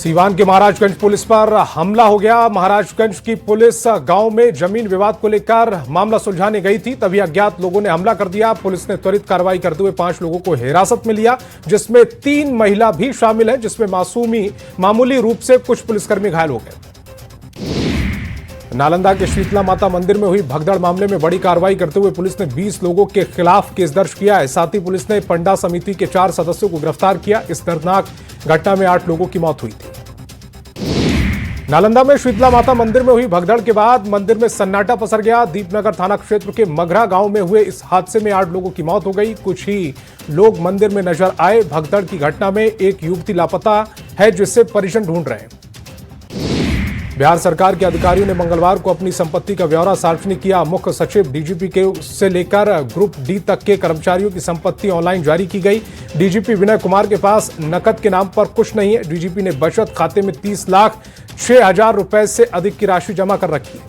सीवान के महाराजगंज पुलिस पर हमला हो गया। महाराजगंज की पुलिस गांव में जमीन विवाद को लेकर मामला सुलझाने गई थी, तभी अज्ञात लोगों ने हमला कर दिया। पुलिस ने त्वरित कार्रवाई करते हुए 5 लोगों को हिरासत में लिया, जिसमें 3 महिला भी शामिल हैं, जिसमें मामूली रूप से कुछ पुलिसकर्मी घायल हो गए। नालंदा के शीतला माता मंदिर में हुई भगदड़ मामले में बड़ी कार्रवाई करते हुए पुलिस ने 20 लोगों के खिलाफ केस दर्ज किया है। साथ ही पुलिस ने पंडा समिति के 4 सदस्यों को गिरफ्तार किया। इस दर्दनाक घटना में 8 लोगों की मौत हुई थी। नालंदा में शीतला माता मंदिर में हुई भगदड़ के बाद मंदिर में सन्नाटा पसर गया। दीपनगर थाना क्षेत्र के मगरा गांव में हुए इस हादसे में 8 लोगों की मौत हो गई। कुछ ही लोग मंदिर में नजर आए। भगदड़ की घटना में एक युवती लापता है, जिससे परिजन ढूंढ रहे हैं। बिहार सरकार के अधिकारियों ने मंगलवार को अपनी संपत्ति का ब्यौरा सार्वजनिक किया। मुख्य सचिव डीजीपी के से लेकर ग्रुप डी तक के कर्मचारियों की संपत्ति ऑनलाइन जारी की गई। डीजीपी विनय कुमार के पास नकद के नाम पर कुछ नहीं है। डीजीपी ने बचत खाते में 30,06,000 रुपए से अधिक की राशि जमा कर रखी है।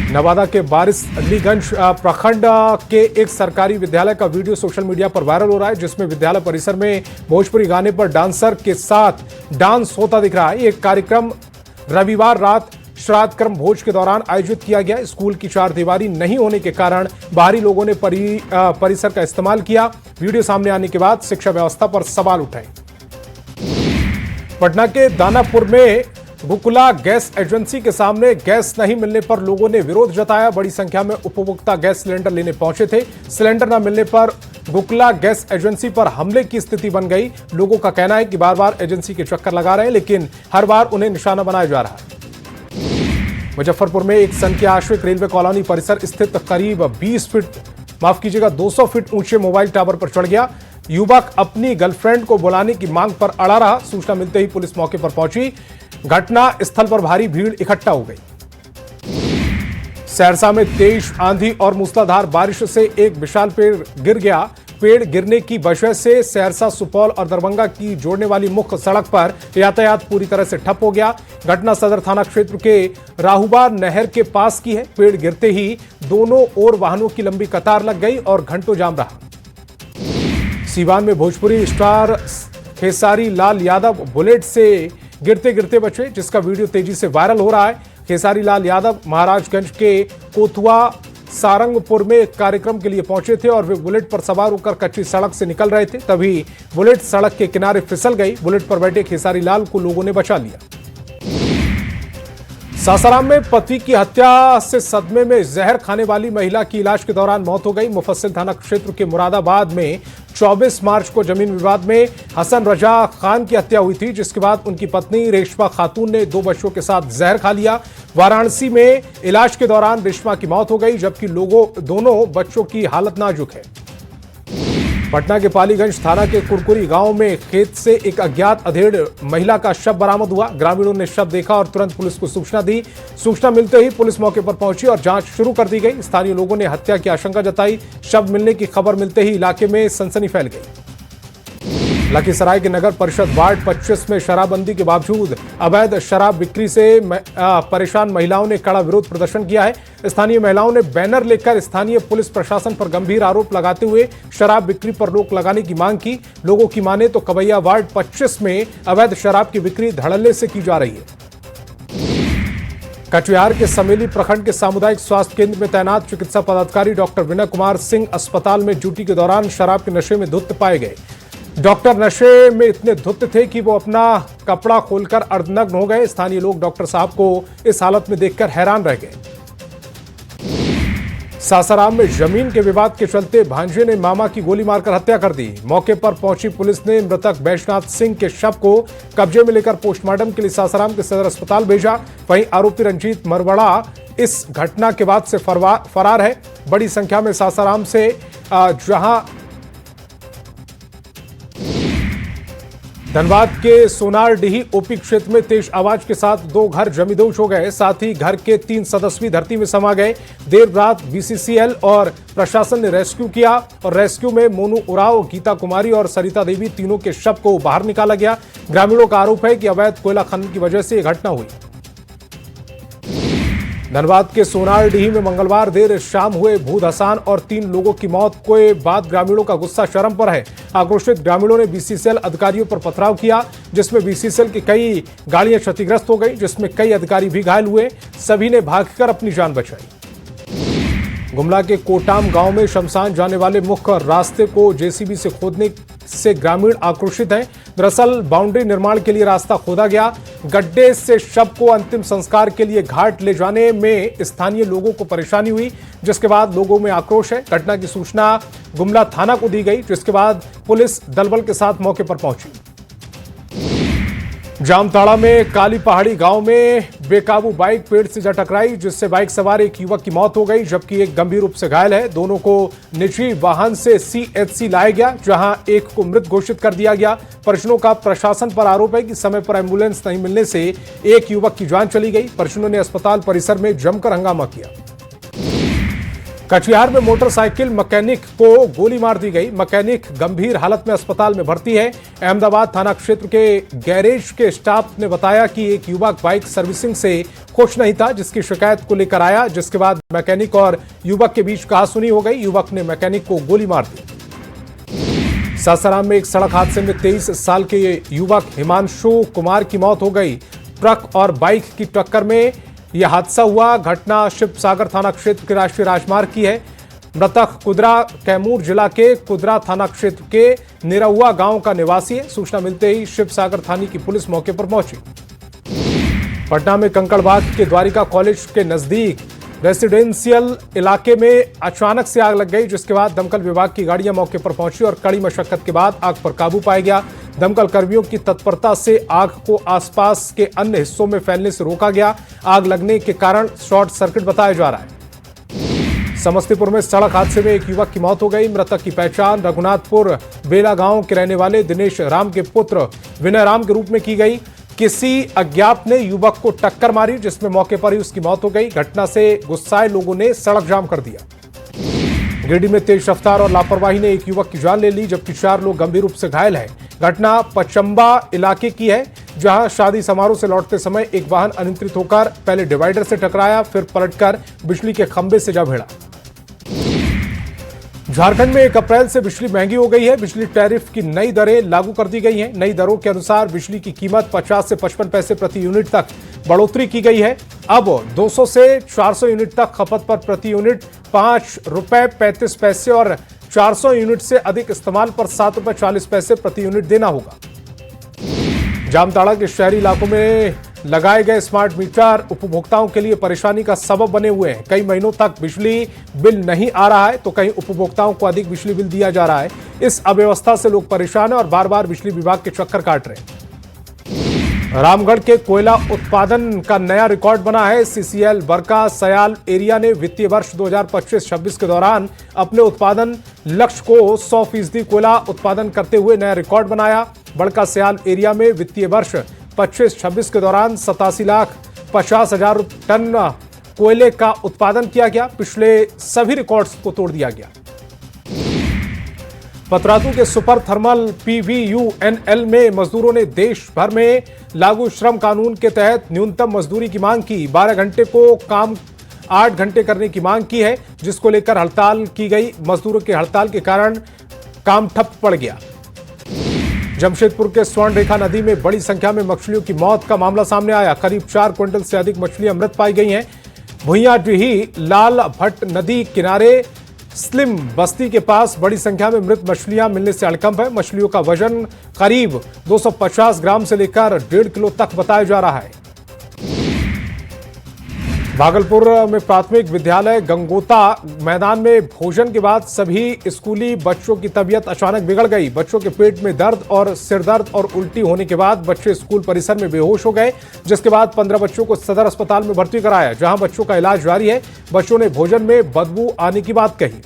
नवादा के वारिसलीगंज प्रखंड के एक सरकारी विद्यालय का वीडियो सोशल मीडिया पर वायरल हो रहा है, जिसमें विद्यालय परिसर में भोजपुरी गाने पर डांसर के साथ डांस होता दिख रहा है। एक कार्यक्रम रविवार रात श्राद्ध कर्म भोज के दौरान आयोजित किया गया। स्कूल की चारदीवारी नहीं होने के कारण बाहरी लोगों ने परिसर का इस्तेमाल किया। वीडियो सामने आने के बाद शिक्षा व्यवस्था पर सवाल उठाए। पटना के दानापुर में गुकुला गैस एजेंसी के सामने गैस नहीं मिलने पर लोगों ने विरोध जताया। बड़ी संख्या में उपभोक्ता गैस सिलेंडर लेने पहुंचे थे। सिलेंडर न मिलने पर गुकुला गैस एजेंसी पर हमले की स्थिति बन गई। लोगों का कहना है कि बार बार एजेंसी के चक्कर लगा रहे हैं, लेकिन हर बार उन्हें निशाना बनाया जा रहा है। मुजफ्फरपुर में एक सन के आश्रित रेलवे कॉलोनी परिसर स्थित करीब 200 फीट ऊंचे मोबाइल टावर पर चढ़ गया। युवक अपनी गर्लफ्रेंड को बुलाने की मांग पर अड़ा रहा। सूचना मिलते ही पुलिस मौके पर पहुंची। घटना स्थल पर भारी भीड़ इकट्ठा हो गई। सहरसा में तेज आंधी और मूसलाधार बारिश से एक विशाल पेड़ गिर गया। पेड़ गिरने की वजह से सहरसा, सुपौल और दरभंगा की जोड़ने वाली मुख्य सड़क पर यातायात पूरी तरह से ठप हो गया। घटना सदर थाना क्षेत्र के राहुबा नहर के पास की है। पेड़ गिरते ही दोनों ओर वाहनों की लंबी कतार लग गई और घंटों जाम रहा। सीवान में भोजपुरी स्टार खेसारी लाल यादव बुलेट से गिरते गिरते बचे, जिसका वीडियो तेजी से वायरल हो रहा है। खेसारी लाल यादव महाराजगंज के कोतुआ सारंगपुर में एक कार्यक्रम के लिए पहुंचे थे और वे बुलेट पर सवार होकर कच्ची सड़क से निकल रहे थे। तभी बुलेट सड़क के किनारे फिसल गई। बुलेट पर बैठे खेसारी लाल को लोगों ने बचा लिया। सासाराम में पति की हत्या से सदमे में जहर खाने वाली महिला की इलाज के दौरान मौत हो गई। मुफस्सिल थाना क्षेत्र के मुरादाबाद में 24 मार्च को जमीन विवाद में हसन रजा खान की हत्या हुई थी, जिसके बाद उनकी पत्नी रेशमा खातून ने 2 बच्चों के साथ जहर खा लिया। वाराणसी में इलाज के दौरान रेशमा की मौत हो गई, जबकि दोनों बच्चों की हालत नाजुक है। पटना के पालीगंज थाना के कुरकुरी गांव में खेत से एक अज्ञात अधेड़ महिला का शव बरामद हुआ। ग्रामीणों ने शव देखा और तुरंत पुलिस को सूचना दी। सूचना मिलते ही पुलिस मौके पर पहुंची और जांच शुरू कर दी गई। स्थानीय लोगों ने हत्या की आशंका जताई। शव मिलने की खबर मिलते ही इलाके में सनसनी फैल गई। लखीसराय के नगर परिषद वार्ड 25 में शराबबंदी के बावजूद अवैध शराब बिक्री से परेशान महिलाओं ने कड़ा विरोध प्रदर्शन किया है। स्थानीय महिलाओं ने बैनर लेकर स्थानीय पुलिस प्रशासन पर गंभीर आरोप लगाते हुए शराब बिक्री पर रोक लगाने की मांग की। लोगों की माने तो कवैया वार्ड 25 में अवैध शराब की बिक्री धड़ल्ले से की जा रही है। कटिहार के समेली प्रखंड के सामुदायिक स्वास्थ्य केंद्र में तैनात चिकित्सा पदाधिकारी डॉक्टर विनय कुमार सिंह अस्पताल में ड्यूटी के दौरान शराब के नशे में धुत पाए गए। डॉक्टर नशे में इतने धुत थे कि वो अपना कपड़ा खोलकर अर्धनग्न हो गए। स्थानीय लोग डॉक्टर साहब को इस हालत में देखकर हैरान रह गए। सासाराम में जमीन के विवाद के चलते भांजे ने मामा की गोली मारकर हत्या कर दी। मौके पर पहुंची पुलिस ने मृतक बैजनाथ सिंह के शव को कब्जे में लेकर पोस्टमार्टम के लिए सासाराम के सदर अस्पताल भेजा। वहीं आरोपी रंजीत मरवड़ा इस घटना के बाद से फरार है। बड़ी संख्या में सासाराम से जहां धनबाद के सोनारडीही ओपी क्षेत्र में तेज आवाज के साथ 2 घर जमींदोज हो गए। साथ ही घर के 3 सदस्य धरती में समा गए। देर रात बीसीसीएल और प्रशासन ने रेस्क्यू किया और रेस्क्यू में मोनू उराव, गीता कुमारी और सरिता देवी तीनों के शव को बाहर निकाला गया। ग्रामीणों का आरोप है कि अवैध कोयला खनन की वजह से यह घटना हुई। धनबाद के सोनारडीह में मंगलवार देर शाम हुए भूत हसान और 3 लोगों की मौत के बाद ग्रामीणों का गुस्सा चरम पर है। आक्रोशित ग्रामीणों ने बीसीसीएल अधिकारियों पर पथराव किया, जिसमें बीसीसीएल की कई गाड़ियां क्षतिग्रस्त हो गई, जिसमें कई अधिकारी भी घायल हुए। सभी ने भागकर अपनी जान बचाई। गुमला के कोटाम गांव में शमशान जाने वाले मुख्य रास्ते को जेसीबी से खोदने से ग्रामीण आक्रोशित हैं। दरअसल बाउंड्री निर्माण के लिए रास्ता खोदा गया। गड्ढे से शव को अंतिम संस्कार के लिए घाट ले जाने में स्थानीय लोगों को परेशानी हुई, जिसके बाद लोगों में आक्रोश है। घटना की सूचना गुमला थाना को दी गई, जिसके बाद पुलिस दलबल के साथ मौके पर पहुंची। जामताड़ा में काली पहाड़ी गांव में बेकाबू बाइक पेड़ से जा टकराई, जिससे बाइक सवार एक युवक की मौत हो गई, जबकि एक गंभीर रूप से घायल है। दोनों को निजी वाहन से सीएचसी लाया गया, जहां एक को मृत घोषित कर दिया गया। परिजनों का प्रशासन पर आरोप है कि समय पर एम्बुलेंस नहीं मिलने से एक युवक की जान चली गई। परिजनों ने अस्पताल परिसर में जमकर हंगामा किया। कटिहार में मोटरसाइकिल मैकेनिक को गोली मार दी गई। मैकेनिक गंभीर हालत में अस्पताल में भर्ती है। अहमदाबाद थाना क्षेत्र के गैरेज के स्टाफ ने बताया कि एक युवक बाइक सर्विसिंग से खुश नहीं था, जिसकी शिकायत को लेकर आया, जिसके बाद मैकेनिक और युवक के बीच कहासुनी हो गई। युवक ने मैकेनिक को गोली मार दी। सासाराम में एक सड़क हादसे में 23 साल के युवक हिमांशु कुमार की मौत हो गई। ट्रक और बाइक की टक्कर में यह हादसा हुआ। घटना शिव सागर थाना क्षेत्र के राष्ट्रीय राजमार्ग की है। मृतक कुदरा कैमूर जिला के कुदरा थाना क्षेत्र के निरहुआ गांव का निवासी है। सूचना मिलते ही शिव सागर थाने की पुलिस मौके पर पहुंची। पटना में कंकड़बाग के द्वारिका कॉलेज के नजदीक रेसिडेंशियल इलाके में अचानक से आग लग गई, जिसके बाद दमकल विभाग की गाड़ियां मौके पर पहुंची और कड़ी मशक्कत के बाद आग पर काबू पाया गया। दमकल कर्मियों की तत्परता से आग को आसपास के अन्य हिस्सों में फैलने से रोका गया। आग लगने के कारण शॉर्ट सर्किट बताया जा रहा है। समस्तीपुर में सड़क हादसे में एक युवक की मौत हो गई। मृतक की पहचान रघुनाथपुर बेला गांव के रहने वाले दिनेश राम के पुत्र विनय राम के रूप में की गई। किसी अज्ञात ने युवक को टक्कर मारी, जिसमें मौके पर ही उसकी मौत हो गई। घटना से गुस्साए लोगों ने सड़क जाम कर दिया। गिरिडीह में तेज रफ्तार और लापरवाही ने एक युवक की जान ले ली, जबकि 4 लोग गंभीर रूप से घायल हैं। घटना पचम्बा इलाके की है, जहां शादी समारोह से लौटते समय एक वाहन अनियंत्रित होकर पहले डिवाइडर से टकराया, फिर पलटकर बिजली के खंभे से जा भिड़ा। झारखंड में 1 अप्रैल से बिजली महंगी हो गई है। बिजली टैरिफ की नई दरें लागू कर दी गई हैं। नई दरों के अनुसार बिजली की कीमत 50 से 55 पैसे प्रति यूनिट तक बढ़ोतरी की गई है। अब 200 से 400 यूनिट तक खपत पर प्रति यूनिट 5 रुपए 35 पैसे और 400 यूनिट से अधिक इस्तेमाल पर 7 रुपए 40 पैसे प्रति यूनिट देना होगा। जामताड़ा के शहरी इलाकों में लगाए गए स्मार्ट मीटर उपभोक्ताओं के लिए परेशानी का सबब बने हुए हैं। कई महीनों तक बिजली बिल नहीं आ रहा है, तो कहीं उपभोक्ताओं को अधिक बिजली बिल दिया जा रहा है। इस अव्यवस्था से लोग परेशान हैं और बार बार बिजली विभाग के चक्कर काट रहे हैं। रामगढ़ के कोयला उत्पादन का नया रिकॉर्ड बना है। सीसीएल बरका सयाल एरिया ने वित्तीय वर्ष 2025-26 के दौरान अपने उत्पादन लक्ष्य को 100% कोयला उत्पादन करते हुए नया रिकॉर्ड बनाया। बड़का सयाल एरिया में वित्तीय वर्ष 25-26 के दौरान 87,50,000 टन कोयले का उत्पादन किया गया। पिछले सभी रिकॉर्ड्स को तोड़ दिया गया। पतरातू के सुपर थर्मल PVUNL में मजदूरों ने देश भर में लागू श्रम कानून के तहत न्यूनतम मजदूरी की मांग की। 12 घंटे को काम 8 घंटे करने की मांग की है, जिसको लेकर हड़ताल की गई। मजदूरों के हड़ताल के कारण काम ठप पड़ गया। जमशेदपुर के स्वर्ण रेखा नदी में बड़ी संख्या में मछलियों की मौत का मामला सामने आया। करीब 4 क्विंटल से अधिक मछलियां मृत पाई गई हैं। भुइयाडीही लाल भट्ट नदी किनारे स्लिम बस्ती के पास बड़ी संख्या में मृत मछलियां मिलने से हड़कंप है। मछलियों का वजन करीब 250 ग्राम से लेकर 1.5 किलो तक बताया जा रहा है। भागलपुर में प्राथमिक विद्यालय गंगोता मैदान में भोजन के बाद सभी स्कूली बच्चों की तबीयत अचानक बिगड़ गई। बच्चों के पेट में दर्द और सिर दर्द और उल्टी होने के बाद बच्चे स्कूल परिसर में बेहोश हो गए, जिसके बाद 15 बच्चों को सदर अस्पताल में भर्ती कराया, जहां बच्चों का इलाज जारी है। बच्चों ने भोजन में बदबू आने की बात कही।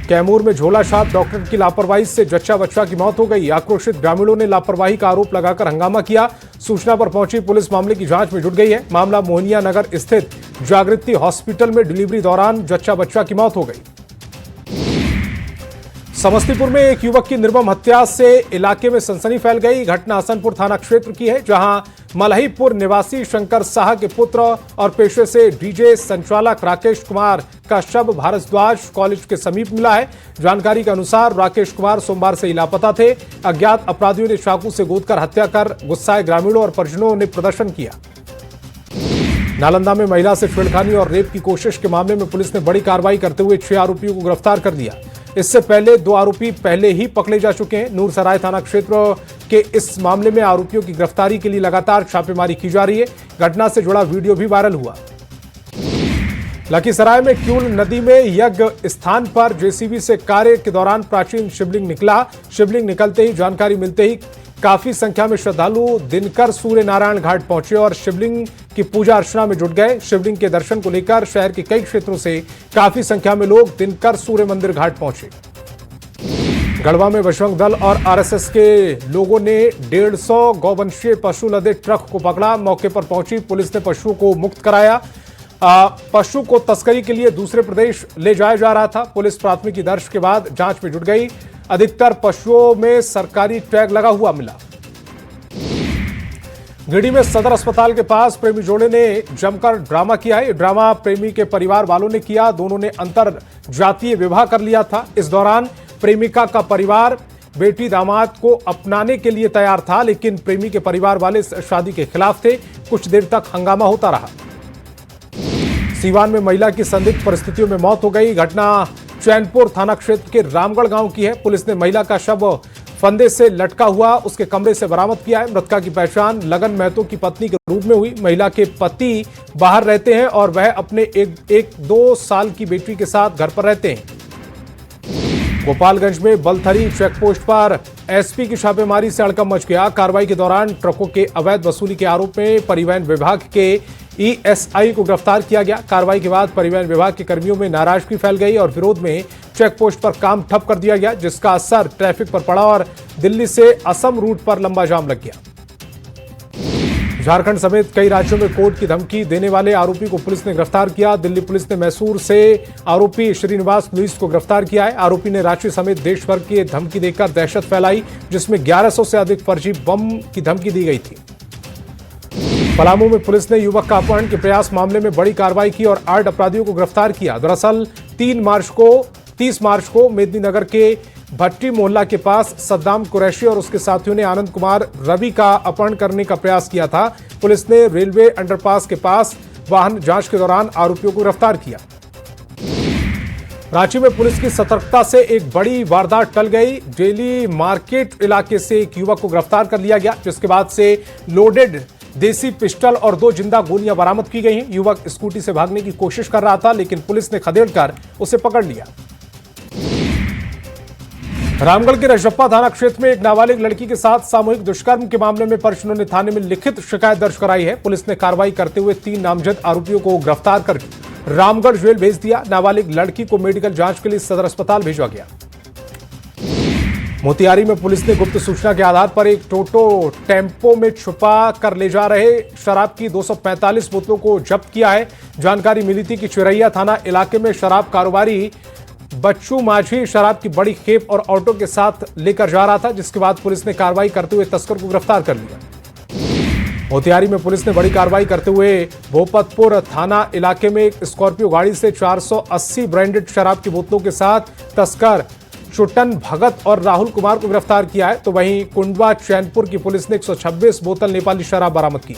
कैमूर में झोला छाप डॉक्टर की लापरवाही से जच्चा बच्चा की मौत हो गई। आक्रोशित ग्रामीणों ने लापरवाही का आरोप लगाकर हंगामा किया। सूचना पर पहुंची पुलिस मामले की जांच में जुट गई है। मामला मोहनिया नगर स्थित जागृति हॉस्पिटल में डिलीवरी दौरान जच्चा बच्चा की मौत हो गई। समस्तीपुर में एक युवक की निर्मम हत्या से इलाके में सनसनी फैल गई। घटना हसनपुर थाना क्षेत्र की है, जहां मलहीपुर निवासी शंकर शाह के पुत्र और पेशे से डीजे संचालक राकेश कुमार का शव भारद्वाज कॉलेज के समीप मिला है। जानकारी के अनुसार राकेश कुमार सोमवार से ही लापता थे। अज्ञात अपराधियों ने चाकू से गोदकर हत्या कर गुस्साए ग्रामीणों और परिजनों ने प्रदर्शन किया। नालंदा में महिला से छेड़खानी और रेप की कोशिश के मामले में पुलिस ने बड़ी कार्रवाई करते हुए 6 आरोपियों को गिरफ्तार कर लिया। इससे पहले 2 आरोपी पहले ही पकड़े जा चुके हैं। नूरसराय थाना क्षेत्र के इस मामले में आरोपियों की गिरफ्तारी के लिए लगातार छापेमारी की जा रही है। घटना से जुड़ा वीडियो भी वायरल हुआ। लखीसराय में क्यूल नदी में यज्ञ स्थान पर जेसीबी से कार्य के दौरान प्राचीन शिवलिंग निकला। शिवलिंग निकलते ही जानकारी मिलते ही काफी संख्या में श्रद्धालु दिनकर सूर्य नारायण घाट पहुंचे और शिवलिंग की पूजा अर्चना में जुट गए। शिवलिंग के दर्शन को लेकर शहर के कई क्षेत्रों से काफी संख्या में लोग दिनकर सूर्य मंदिर घाट पहुंचे। गढ़वा में बजरंग दल और आरएसएस के लोगों ने 150 गौवंशीय पशु लदे ट्रक को पकड़ा। मौके पर पहुंची पुलिस ने पशुओं को मुक्त कराया। पशु को तस्करी के लिए दूसरे प्रदेश ले जाया जा रहा था। पुलिस प्राथमिकी दर्ज के बाद जांच में जुट गई। अधिकतर पशुओं में सरकारी टैग लगा हुआ मिला। गिरिडीह में सदर अस्पताल के पास प्रेमी जोड़े ने जमकर ड्रामा किया है। ड्रामा प्रेमी के परिवार वालों ने किया। दोनों ने अंतर जातीय विवाह कर लिया था। इस दौरान प्रेमिका का परिवार बेटी दामाद को अपनाने के लिए तैयार था, लेकिन प्रेमी के परिवार वाले शादी के खिलाफ थे। कुछ देर तक हंगामा होता रहा। सीवान में महिला की संदिग्ध परिस्थितियों में मौत हो गई। घटना चैनपुर थाना क्षेत्र के रामगढ़ गांव की है। पुलिस ने महिला का शव फंदे से लटका हुआ उसके कमरे से बरामद किया है। मृतका की पहचान लगन महतो की पत्नी के रूप में हुई। महिला के पति बाहर रहते हैं और वह अपने एक 2 साल की बेटी के साथ घर पर रहते हैं। गोपालगंज में बलथरी चेकपोस्ट पर एसपी की छापेमारी से हड़कंप मच गया। कार्रवाई के दौरान ट्रकों के अवैध वसूली के आरोप में परिवहन विभाग के ईएसआई को गिरफ्तार किया गया। कार्रवाई के बाद परिवहन विभाग के कर्मियों में नाराजगी फैल गई और विरोध में चेकपोस्ट पर काम ठप कर दिया गया, जिसका असर ट्रैफिक पर पड़ा और दिल्ली से असम रूट पर लंबा जाम लग गया। झारखंड समेत कई राज्यों में कोर्ट की धमकी देने वाले आरोपी को पुलिस ने गिरफ्तार किया। दिल्ली पुलिस ने मैसूर से आरोपी श्रीनिवास लुइस को गिरफ्तार किया है। आरोपी ने रांची समेत देश भर की धमकी देकर दहशत फैलाई, जिसमें 1100 से अधिक फर्जी बम की धमकी दी गई थी। पलामू में पुलिस ने युवक का अपहरण के प्रयास मामले में बड़ी कार्रवाई की और 8 अपराधियों को गिरफ्तार किया। दरअसल 30 मार्च को मेदिनीनगर के भट्टी मोहल्ला के पास सद्दाम कुरैशी और उसके साथियों ने आनंद कुमार रवि का अपहरण करने का प्रयास किया था। पुलिस ने रेलवे अंडरपास के पास वाहन जांच के दौरान आरोपियों को गिरफ्तार किया। रांची में पुलिस की सतर्कता से एक बड़ी वारदात टल गई। डेली मार्केट इलाके से एक युवक को गिरफ्तार कर लिया गया, जिसके बाद से लोडेड देसी पिस्टल और 2 जिंदा गोलियां बरामद की गई हैं। युवक स्कूटी से भागने की कोशिश कर रहा था, लेकिन पुलिस ने खदेड़कर उसे पकड़ लिया। रामगढ़ के रजरप्पा थाना क्षेत्र में एक नाबालिग लड़की के साथ सामूहिक दुष्कर्म के मामले में परिजनों ने थाने में लिखित शिकायत दर्ज कराई है। पुलिस ने कार्रवाई करते हुए 3 नामजद आरोपियों को गिरफ्तार कर रामगढ़ जेल भेज दिया। नाबालिग लड़की को मेडिकल जांच के लिए सदर अस्पताल भेजा गया। मोतिहारी में पुलिस ने गुप्त सूचना के आधार पर एक टोटो टेम्पो में छुपा कर ले जा रहे शराब की 245 बोतलों को जब्त किया है। जानकारी मिली थी कि चिरैया थाना इलाके में शराब कारोबारी बच्चू माझी शराब की बड़ी खेप और ऑटो के साथ लेकर जा रहा था, जिसके बाद पुलिस ने कार्रवाई करते हुए तस्कर को गिरफ्तार कर लिया। मोतिहारी में पुलिस ने बड़ी कार्रवाई करते हुए भोपतपुर थाना इलाके में एक स्कॉर्पियो गाड़ी से 480 ब्रांडेड शराब की बोतलों के साथ तस्कर चुटन भगत और राहुल कुमार को गिरफ्तार किया है। तो वहीं कुंडवा चैनपुर की पुलिस ने 126 बोतल नेपाली शराब बरामद की।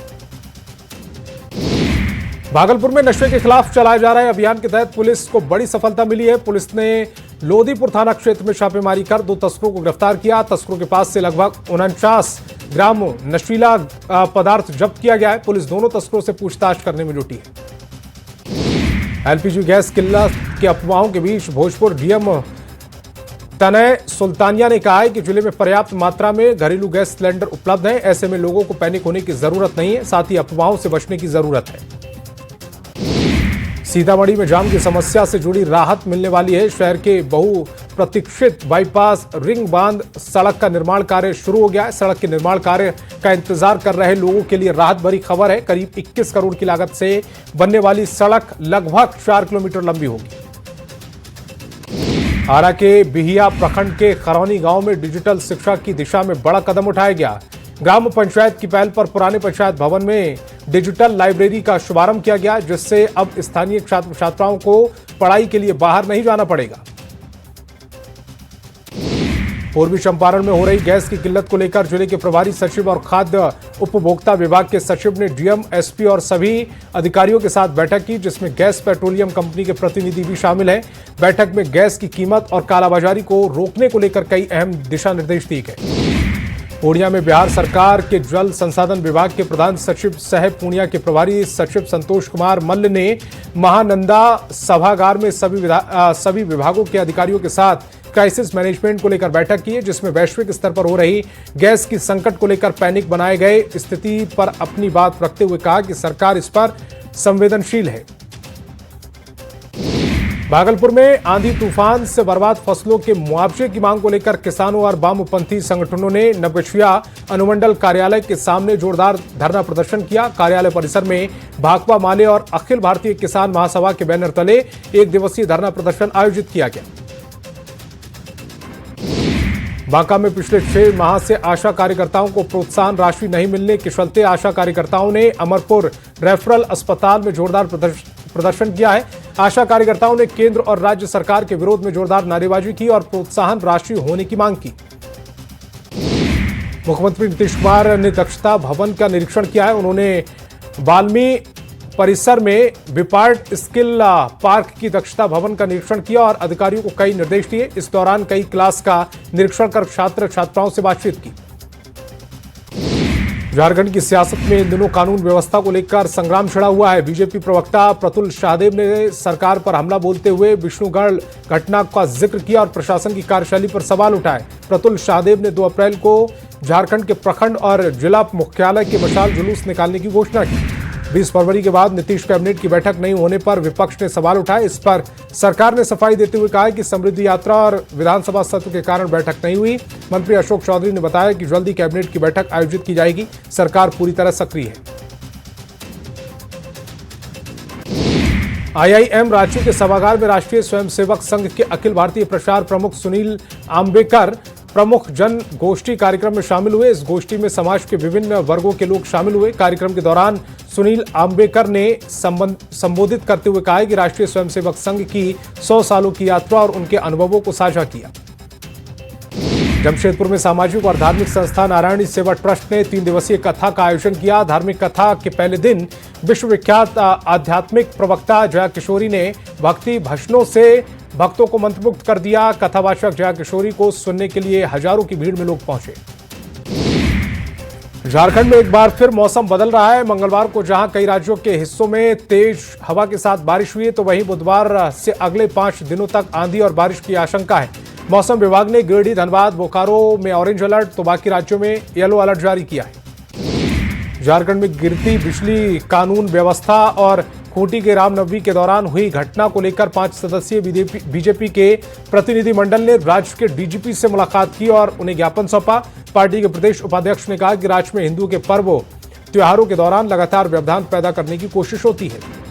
भागलपुर में नशे के खिलाफ चलाए जा रहे अभियान के तहत पुलिस को बड़ी सफलता मिली है। पुलिस ने लोदीपुर थाना क्षेत्र में छापेमारी कर 2 तस्करों को गिरफ्तार किया। तस्करों के पास से लगभग 49 ग्राम नशीला पदार्थ जब्त किया गया है। पुलिस दोनों तस्करों से पूछताछ करने में जुटी है। एलपीजी गैस किल्लत के अफवाहों के बीच भोजपुर डीएम तनय सुल्तानिया ने कहा है कि जिले में पर्याप्त मात्रा में घरेलू गैस सिलेंडर उपलब्ध हैं। ऐसे में लोगों को पैनिक होने की जरूरत नहीं है, साथ ही अफवाहों से बचने की जरूरत है। सीतामढ़ी में जाम की समस्या से जुड़ी राहत मिलने वाली है। शहर के बहुप्रतीक्षित बाईपास रिंग बांध सड़क का निर्माण कार्य शुरू हो गया है। सड़क के निर्माण कार्य का इंतजार कर रहे लोगों के लिए राहत भरी खबर है। करीब 21 करोड़ की लागत से बनने वाली सड़क लगभग 4 किलोमीटर लंबी होगी। आरा के बिहिया प्रखंड के खरौनी गांव में डिजिटल शिक्षा की दिशा में बड़ा कदम उठाया गया। ग्राम पंचायत की पहल पर पुराने पंचायत भवन में डिजिटल लाइब्रेरी का शुभारंभ किया गया, जिससे अब स्थानीय छात्र छात्राओं को पढ़ाई के लिए बाहर नहीं जाना पड़ेगा। पूर्वी चंपारण में हो रही गैस की किल्लत को लेकर जिले के प्रभारी सचिव और खाद्य उपभोक्ता विभाग के सचिव ने डीएम, एसपी और सभी अधिकारियों के साथ बैठक की, जिसमें गैस पेट्रोलियम कंपनी के प्रतिनिधि भी शामिल हैं। बैठक में गैस की कीमत और कालाबाजारी को रोकने को लेकर कई अहम दिशा निर्देश दिए गए। पूर्णिया में बिहार सरकार के जल संसाधन विभाग के प्रधान सचिव सह पूर्णिया के प्रभारी सचिव संतोष कुमार मल्ल ने महानंदा सभागार में सभी विभागों के अधिकारियों के साथ क्राइसिस मैनेजमेंट को लेकर बैठक की है, जिसमें वैश्विक स्तर पर हो रही गैस की संकट को लेकर पैनिक बनाए गए स्थिति पर अपनी बात रखते हुए कहा कि सरकार इस पर संवेदनशील है। भागलपुर में आंधी तूफान से बर्बाद फसलों के मुआवजे की मांग को लेकर किसानों और वामपंथी संगठनों ने नवगछिया अनुमंडल कार्यालय के सामने जोरदार धरना प्रदर्शन किया। कार्यालय परिसर में भाकपा माले और अखिल भारतीय किसान महासभा के बैनर तले एक दिवसीय धरना प्रदर्शन आयोजित किया गया। बांका में पिछले 6 माह से आशा कार्यकर्ताओं को प्रोत्साहन राशि नहीं मिलने के चलते आशा कार्यकर्ताओं ने अमरपुर रेफरल अस्पताल में जोरदार प्रदर्शन किया है। आशा कार्यकर्ताओं ने केंद्र और राज्य सरकार के विरोध में जोरदार नारेबाजी की और प्रोत्साहन राशि होने की मांग की। मुख्यमंत्री नीतीश कुमार ने दक्षता भवन का निरीक्षण किया है। उन्होंने बाल्मी परिसर में विपार्ट स्किल पार्क की दक्षता भवन का निरीक्षण किया और अधिकारियों को कई निर्देश दिए। इस दौरान कई क्लास का निरीक्षण कर छात्र छात्राओं से बातचीत की। झारखंड की सियासत में इन दिनों कानून व्यवस्था को लेकर संग्राम छिड़ा हुआ है। बीजेपी प्रवक्ता प्रतुल शाहदेव ने सरकार पर हमला बोलते हुए विष्णुगढ़ घटना का जिक्र किया और प्रशासन की कार्यशैली पर सवाल उठाए। प्रतुल शाहदेव ने 2 अप्रैल को झारखंड के प्रखंड और जिला मुख्यालय के मशाल जुलूस निकालने की घोषणा की। 20 फरवरी के बाद नीतीश कैबिनेट की बैठक नहीं होने पर विपक्ष ने सवाल उठाए। इस पर सरकार ने सफाई देते हुए कहा कि समृद्धि यात्रा और विधानसभा सत्र के कारण बैठक नहीं हुई। मंत्री अशोक चौधरी ने बताया कि जल्दी कैबिनेट की बैठक आयोजित की जाएगी। सरकार पूरी तरह सक्रिय है। आईआईएम रांची के सभागार में राष्ट्रीय स्वयंसेवक संघ के अखिल भारतीय प्रचार प्रमुख सुनील आम्बेकर प्रमुख जन गोष्ठी कार्यक्रम में शामिल हुए। इस गोष्ठी में समाज के विभिन्न वर्गों के लोग शामिल हुए। कार्यक्रम के दौरान सुनील आम्बेकर ने संबोधित करते हुए कहा कि राष्ट्रीय स्वयंसेवक संघ की 100 सालों की यात्रा और उनके अनुभवों को साझा किया। जमशेदपुर में सामाजिक और धार्मिक संस्था नारायणी सेवा ट्रस्ट ने 3 दिवसीय कथा का आयोजन किया। धार्मिक कथा के पहले दिन विश्वविख्यात आध्यात्मिक प्रवक्ता जया किशोरी ने भक्ति भजनों से भक्तों को मंत्रमुग्ध कर दिया। कथावाचक जया किशोरी को सुनने के लिए हजारों की भीड़ में लोग पहुंचे। झारखंड में एक बार फिर मौसम बदल रहा है। मंगलवार को जहां कई राज्यों के हिस्सों में तेज हवा के साथ बारिश हुई, तो वहीं बुधवार से अगले 5 दिनों तक आंधी और बारिश की आशंका है। मौसम विभाग ने गिरिडीह, धनबाद, बोकारो में ऑरेंज अलर्ट तो बाकी राज्यों में येलो अलर्ट जारी किया है। झारखंड में गिरती बिजली, कानून व्यवस्था और खूंटी के रामनवमी के दौरान हुई घटना को लेकर 5 सदस्यीय बीजेपी के प्रतिनिधिमंडल ने राज्य के डीजीपी से मुलाकात की और उन्हें ज्ञापन सौंपा। पार्टी के प्रदेश उपाध्यक्ष ने कहा कि राज्य में हिंदुओं के पर्वों त्योहारों के दौरान लगातार व्यवधान पैदा करने की कोशिश होती है।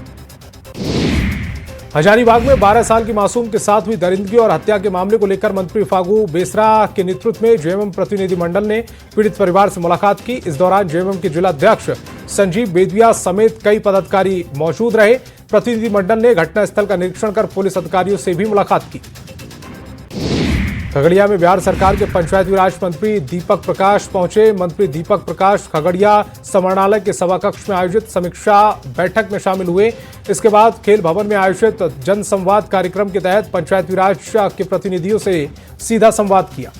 हजारीबाग में 12 साल की मासूम के साथ हुई दरिंदगी और हत्या के मामले को लेकर मंत्री फागू बेसरा के नेतृत्व में जेएमएम प्रतिनिधिमंडल ने पीड़ित परिवार से मुलाकात की। इस दौरान जेएमएम के जिला अध्यक्ष संजीव बेदिया समेत कई पदाधिकारी मौजूद रहे। प्रतिनिधिमंडल ने घटनास्थल का निरीक्षण कर पुलिस अधिकारियों से भी मुलाकात की। खगड़िया में बिहार सरकार के पंचायती राज मंत्री दीपक प्रकाश पहुंचे। मंत्री दीपक प्रकाश खगड़िया समाहरणालय के सभाकक्ष में आयोजित समीक्षा बैठक में शामिल हुए। इसके बाद खेल भवन में आयोजित जनसंवाद कार्यक्रम के तहत पंचायती राज के प्रतिनिधियों से सीधा संवाद किया।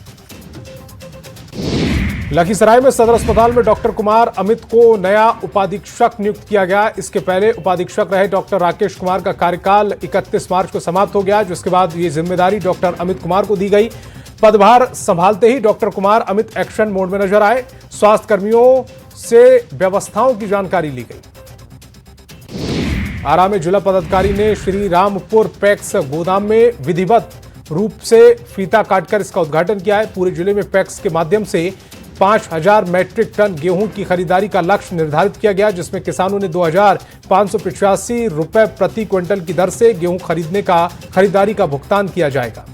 लखीसराय में सदर अस्पताल में डॉक्टर कुमार अमित को नया उपाधीक्षक नियुक्त किया गया। इसके पहले उपाधीक्षक रहे डॉक्टर राकेश कुमार का कार्यकाल 31 मार्च को समाप्त हो गया, जिसके बाद ये जिम्मेदारी डॉक्टर अमित कुमार को दी गई। पदभार संभालते ही doctor Kumar Amit action mode में नजर आए। स्वास्थ्य कर्मियों से व्यवस्थाओं की जानकारी ली गई। आरा में जिला पदाधिकारी ने श्री रामपुर पैक्स गोदाम में विधिवत रूप से फीता काटकर इसका उद्घाटन किया है। पूरे जिले में पैक्स के माध्यम से 5000 मैट्रिक टन गेहूं की खरीदारी का लक्ष्य निर्धारित किया गया, जिसमें किसानों ने 2585 रुपए प्रति क्विंटल की दर से गेहूं खरीदारी का भुगतान किया जाएगा।